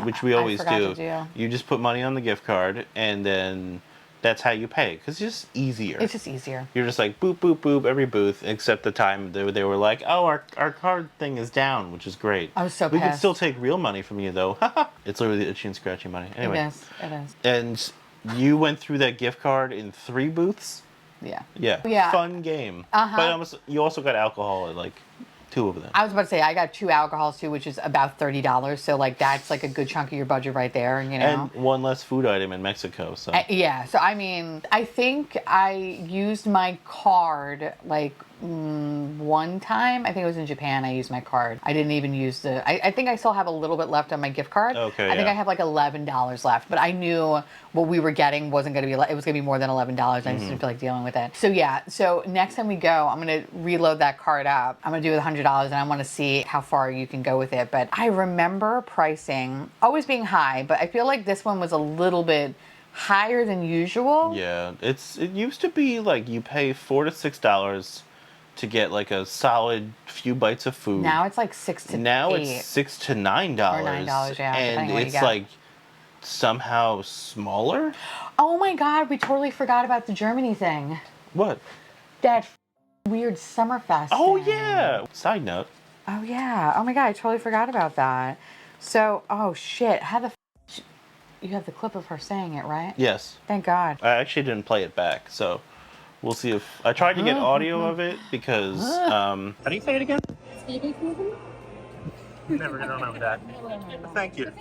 Speaker 3: which we always do. You just put money on the gift card, and then that's how you pay because it's just easier.
Speaker 2: It's just easier. You're
Speaker 3: just like boop boop boop every booth, except the time they were like, "Oh, our card thing is down," which is great.
Speaker 2: I was so
Speaker 3: We
Speaker 2: pissed.
Speaker 3: can still take real money from you though. It's literally itchy and scratchy money. Anyway,
Speaker 2: it is.
Speaker 3: And you went through that gift card in 3 booths. Yeah. Fun game. But you also got alcohol at like 2 of them.
Speaker 2: I was about to say I got 2 alcohols too, which is about $30. So like that's like a good chunk of your budget right there, you know.
Speaker 3: And 1 less food item in Mexico. So
Speaker 2: yeah. So I mean, I think I used my card like 1 time. I think it was in Japan. I used my card. I didn't even use I think I still have a little bit left on my gift card.
Speaker 3: Okay.
Speaker 2: I think I have like $11 left, but I knew what we were getting wasn't going to be. It was going to be more than $11. I just didn't feel like dealing with it. So yeah. So next time we go, I'm going to reload that card up. I'm going to do it with $100, and I want to see how far you can go with it. But I remember pricing always being high, but I feel like this one was a little bit higher than usual.
Speaker 3: Yeah. It used to be like you pay $4 to $6 to get like a solid few bites of food.
Speaker 2: Now it's like $6 to $8.
Speaker 3: Now it's $6 to $9.
Speaker 2: Or $9, yeah.
Speaker 3: And it's like somehow smaller.
Speaker 2: Oh my God, we totally forgot about the Germany thing.
Speaker 3: What?
Speaker 2: That weird Summerfest
Speaker 3: Oh
Speaker 2: thing.
Speaker 3: yeah. Side note.
Speaker 2: Oh yeah. Oh my God, I totally forgot about that. So, oh shit, how the you have the clip of her saying it, right?
Speaker 3: Yes.
Speaker 2: Thank God.
Speaker 3: I actually didn't play it back, so we'll see if I tried to get audio of it because how do you say it again? Never gonna remember that. Thank you.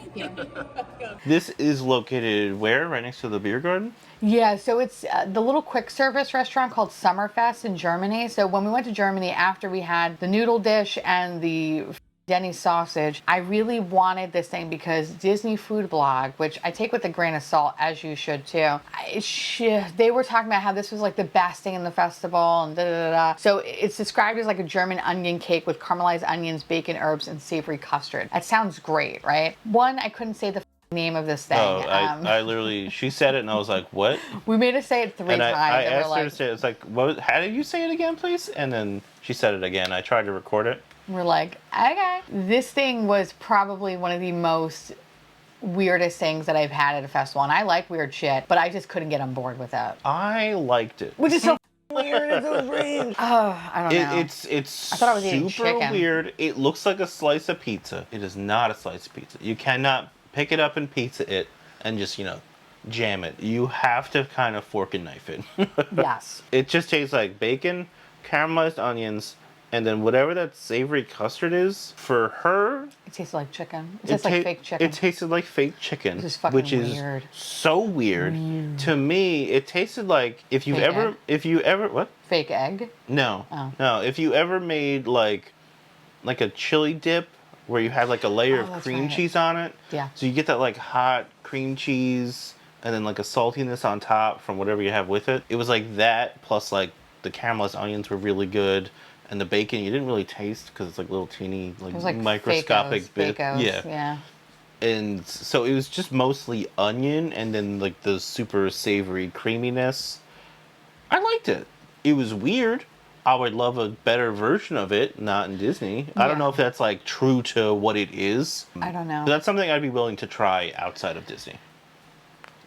Speaker 3: This is located where? Right next to the beer garden?
Speaker 2: Yeah, so it's the little quick service restaurant called Summerfest in Germany. So when we went to Germany, after we had the noodle dish and the Denny's sausage, I really wanted this thing because Disney Food Blog, which I take with a grain of salt, as you should too, they were talking about how this was like the best thing in the festival and da-da-da-da. So it's described as like a German onion cake with caramelized onions, bacon, herbs, and savory custard. That sounds great, right? One, I couldn't say the name of this thing.
Speaker 3: Oh, I literally, she said it and I was like, what?
Speaker 2: We made her say it 3 times.
Speaker 3: I asked her to say it. It's like, how did you say it again, please? And then she said it again. I tried to record it.
Speaker 2: We're like, okay. This thing was probably one of the most weirdest things that I've had at a festival. And I like weird shit, but I just couldn't get on board with it.
Speaker 3: I liked it.
Speaker 2: Which is so weird. It's so strange. Oh, I don't know.
Speaker 3: It's
Speaker 2: I thought I was eating
Speaker 3: super
Speaker 2: chicken.
Speaker 3: weird. It looks like a slice of pizza. It is not a slice of pizza. You cannot pick it up and pizza it and just, jam it. You have to kind of fork and knife it.
Speaker 2: Yes.
Speaker 3: It just tastes like bacon, caramelized onions, and then whatever that savory custard is, for her...
Speaker 2: It tasted like chicken. It tastes like fake chicken.
Speaker 3: It tasted like fake chicken,
Speaker 2: Which is fucking weird.
Speaker 3: So weird. To me, it tasted like if you ever what?
Speaker 2: Fake egg?
Speaker 3: No.
Speaker 2: Oh.
Speaker 3: No, if you ever made like a chili dip where you had like a layer of cream
Speaker 2: right.
Speaker 3: cheese on it.
Speaker 2: Yeah.
Speaker 3: So you get that like hot cream cheese and then like a saltiness on top from whatever you have with it. It was like that plus like the caramelized onions were really good. And the bacon you didn't really taste because it's like little teeny like microscopic bit.
Speaker 2: Yeah.
Speaker 3: And so it was just mostly onion and then like the super savory creaminess. I liked it. It was weird. I would love a better version of it, not in Disney. I don't know if that's like true to what it is.
Speaker 2: I don't know.
Speaker 3: But that's something I'd be willing to try outside of Disney.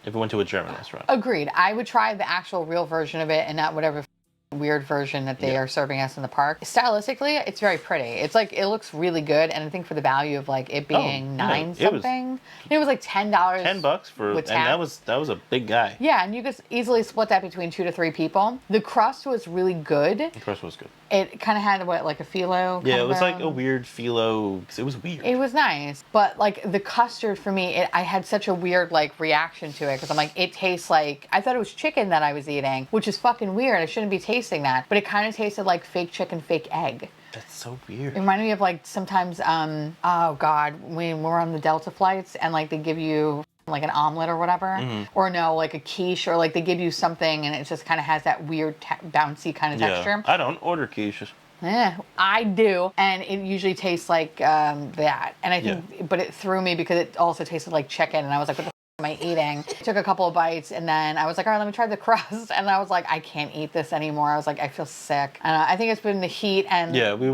Speaker 3: If I went to a German restaurant.
Speaker 2: Agreed. I would try the actual real version of it and not whatever weird version that they are serving us in the park. Stylistically, it's very pretty. It's like, it looks really good, and I think for the value of like it being $9 something, it was like $10.
Speaker 3: $10 for, and that was a big guy.
Speaker 2: Yeah, and you could easily split that between 2 to 3 people. The crust was really good.
Speaker 3: The crust was good.
Speaker 2: It kind of had like a phyllo.
Speaker 3: Yeah, it was like a weird phyllo. It was weird.
Speaker 2: It was nice, but like the custard for me, I had such a weird like reaction to it because I'm like, it tastes like, I thought it was chicken that I was eating, which is fucking weird. I shouldn't be tasting that, but it kind of tasted like fake chicken, fake egg.
Speaker 3: That's so weird.
Speaker 2: It reminded me of like sometimes, oh God, when we're on the Delta flights and like they give you like an omelet or whatever, or no, like a quiche, or like they give you something and it just kind of has that weird bouncy kind of texture.
Speaker 3: I don't order quiches.
Speaker 2: Yeah, I do, and it usually tastes like that. And I think, but it threw me because it also tasted like chicken, and I was like, what the am I eating? I took a couple of bites, and then I was like, all right, let me try the crust, and I was like, I can't eat this anymore. I was like, I feel sick. I think it's been the heat and
Speaker 3: we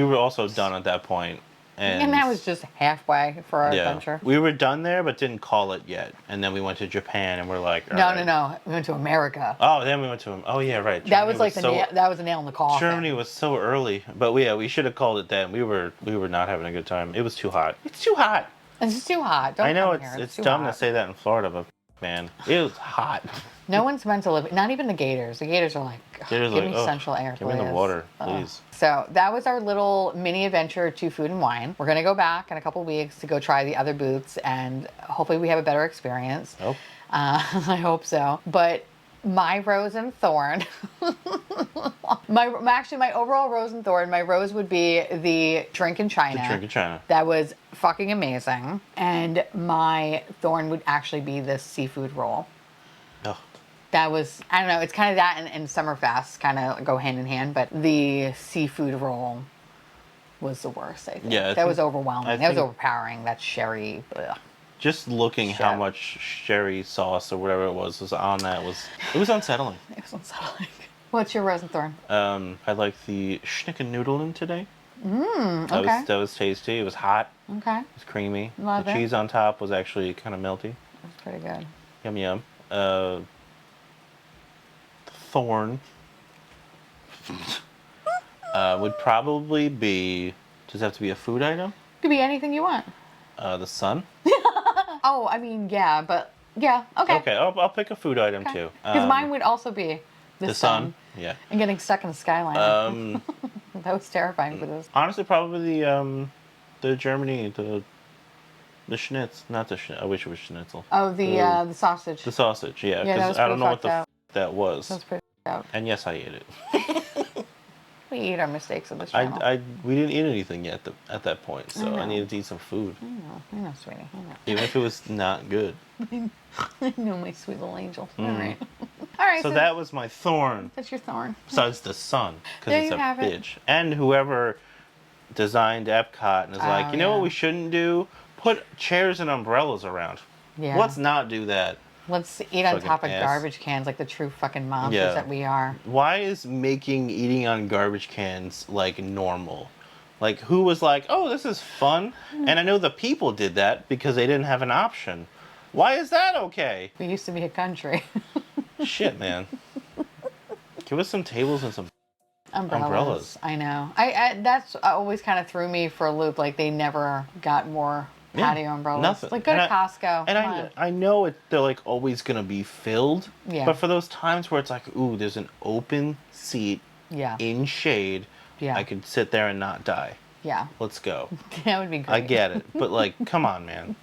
Speaker 3: were also done at that point.
Speaker 2: And that was just halfway for our adventure.
Speaker 3: We were done there, but didn't call it yet. And then we went to Japan, and we're like,
Speaker 2: no. We went to America.
Speaker 3: Oh, then we went to, oh yeah, right.
Speaker 2: Germany that was like that was a nail in the coffin.
Speaker 3: Germany was so early, but we should have called it then. We were not having a good time. It was too hot. It's too hot.
Speaker 2: It's just too hot. Don't
Speaker 3: I know
Speaker 2: it's
Speaker 3: dumb
Speaker 2: hot.
Speaker 3: to say that in Florida, but man, it was hot.
Speaker 2: No one's meant to live. Not even the gators. The gators are like, give me central air, please.
Speaker 3: Give me the water, please.
Speaker 2: So that was our little mini adventure to Food and Wine. We're gonna go back in a couple weeks to go try the other booths, and hopefully we have a better experience.
Speaker 3: Oh.
Speaker 2: I hope so. But my rose and thorn, my overall rose and thorn, my rose would be the drink in China.
Speaker 3: The drink in China.
Speaker 2: That was fucking amazing. And my thorn would actually be the seafood roll.
Speaker 3: Oh.
Speaker 2: That was, I don't know, it's kind of that and Summerfest kind of go hand in hand, but the seafood roll was the worst, I think.
Speaker 3: Yeah,
Speaker 2: that was overwhelming. That was overpowering. That sherry. Ugh.
Speaker 3: Just looking how much sherry sauce or whatever it was on that it was unsettling.
Speaker 2: It was unsettling. What's your rose and thorn?
Speaker 3: I like the Schnickennudeln today.
Speaker 2: Okay.
Speaker 3: That was tasty. It was hot.
Speaker 2: Okay.
Speaker 3: It was creamy.
Speaker 2: Love
Speaker 3: the
Speaker 2: it.
Speaker 3: cheese on top was actually kind of melty.
Speaker 2: That's pretty good.
Speaker 3: Yum yum. Thorn would probably be. Does it have to be a food item?
Speaker 2: Could be anything you want.
Speaker 3: The sun.
Speaker 2: Oh, I mean, yeah, but yeah, okay.
Speaker 3: Okay, I'll pick a food item too.
Speaker 2: Because mine would also be the sun.
Speaker 3: Yeah.
Speaker 2: And getting stuck in the Skyliner. That was terrifying for this.
Speaker 3: Honestly, probably the Germany, the schnitz, not the schnitz. I wish it was schnitzel.
Speaker 2: Oh, the sausage.
Speaker 3: The sausage, yeah.
Speaker 2: Yeah, that was
Speaker 3: I don't know what
Speaker 2: pretty
Speaker 3: that was.
Speaker 2: That was pretty out.
Speaker 3: And yes, I ate it.
Speaker 2: We eat our mistakes on this channel.
Speaker 3: We didn't eat anything yet at that point, so I needed to eat some food.
Speaker 2: I know, sweetie. I know.
Speaker 3: Even if it was not good.
Speaker 2: I know, my sweet little angel. All right. All right.
Speaker 3: So that was my thorn.
Speaker 2: That's your thorn.
Speaker 3: Besides the sun, because
Speaker 2: There
Speaker 3: it's
Speaker 2: you
Speaker 3: a
Speaker 2: have it.
Speaker 3: bitch. And whoever designed Epcot and is like, you know what we shouldn't do? Put chairs and umbrellas around.
Speaker 2: Yeah.
Speaker 3: Let's not do that.
Speaker 2: Let's eat on
Speaker 3: Fucking
Speaker 2: top of
Speaker 3: ass.
Speaker 2: garbage cans like the true fucking monsters that we are.
Speaker 3: Why is eating on garbage cans like normal? Like, who was like, oh, this is fun? And I know the people did that because they didn't have an option. Why is that okay?
Speaker 2: We used to be a country.
Speaker 3: Shit, man. Give us some tables and some
Speaker 2: Umbrellas. I know. That's always kind of threw me for a loop. Like, they never got more patio umbrellas.
Speaker 3: Nothing.
Speaker 2: Like, go to Costco.
Speaker 3: And I know they're like always going to be filled.
Speaker 2: Yeah.
Speaker 3: But for those times where it's like, ooh, there's an open seat in shade.
Speaker 2: Yeah.
Speaker 3: I could sit there and not die.
Speaker 2: Yeah.
Speaker 3: Let's go.
Speaker 2: That would be great.
Speaker 3: I get it. But, like, come on, man.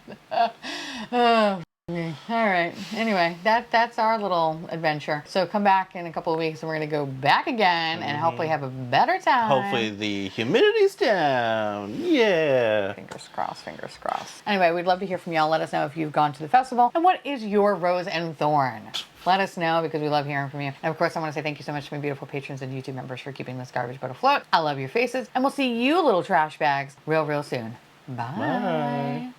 Speaker 2: Oh, all right. Anyway, that's our little adventure. So come back in a couple of weeks and we're going to go back again and hopefully have a better time.
Speaker 3: Hopefully the humidity's down. Yeah.
Speaker 2: Fingers crossed, fingers crossed. Anyway, we'd love to hear from y'all. Let us know if you've gone to the festival and what is your rose and thorn. Let us know because we love hearing from you. And of course, I want to say thank you so much to my beautiful patrons and YouTube members for keeping this garbage boat afloat. I love your faces and we'll see you little trash bags real soon. Bye.
Speaker 3: Bye.